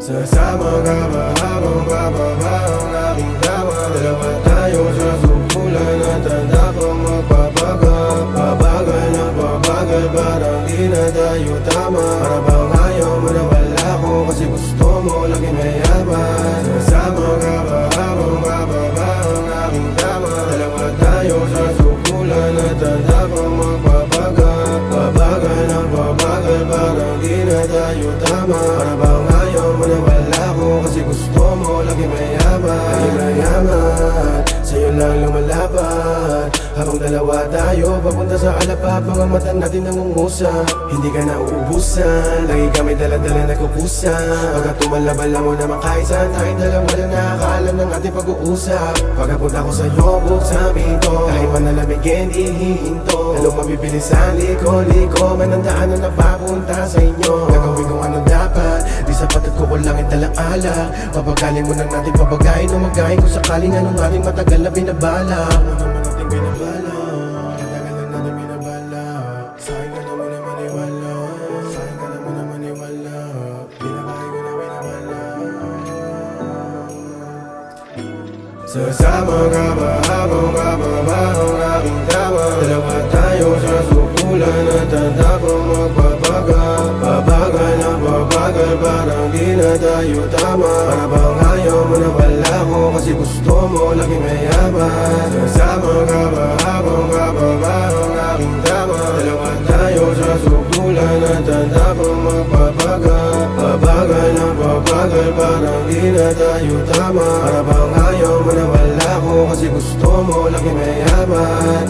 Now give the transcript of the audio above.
Sasama ka ba habang bababa ang aking dama? Dalawa tayo sa sukulan at handa pang magpapaga. Babagal na babagal, parang di na tayo tama. Para bang ayaw mo na wala ko, kasi gusto mo lagi mayaman. Sasama ka ba habang bababa ang aking dama? Dalawa tayo sa sukulan at handa pang magpapaga. Babagal na babagal, parang di na tayo tama. Para bang ayaw mo na wala ko, kasi gusto mo lagi mayaman. Lagi mayaman, sa'yo lang lumalaban. Habang dalawa tayo papunta sa alapap, mga mata natin nangungusap. Hindi ka na uubusan, lagi kami dala-dala nagkukusa. Pagka tumalabala mo naman kahit saan, tayong dalawa lang nakakaalam ng ating pag-uusap. Pagkapunta ko sa'yo, buksan pinto, kahit manalamigin, ihihinto. Lalo mabibilisan, liko-liko, manandaan na napapunta sa inyo. Gagawin kung ano dapat, di sapat at kukulangin talang-ala. Papagalin mo nang natin papagayin o magayin kung sakaling anong ating matagal na binabala. Ano naman ating binabala, matagal na natin binabala. Sa'kin ka na muna maniwala, sa'kin ka na muna maniwala. Binabay ko na binabala. Sasama ka ba habang bababa ang aking dama? Dalawa tayo sa sukulan at handa pang magpapaga. Babagal na babagal, parang di na tayo tama. Para bang ayaw mo na wala ko, kasi gusto mo lagi mayaman. Sasama ka ba habang bababa ang aking dama? Dalawa tayo sa sukulan at handa pang magpapaga. Babagal na babagal, parang di na tayo tama. Para bang ayaw mo na wala ko, kasi gusto mo lagi mayaman.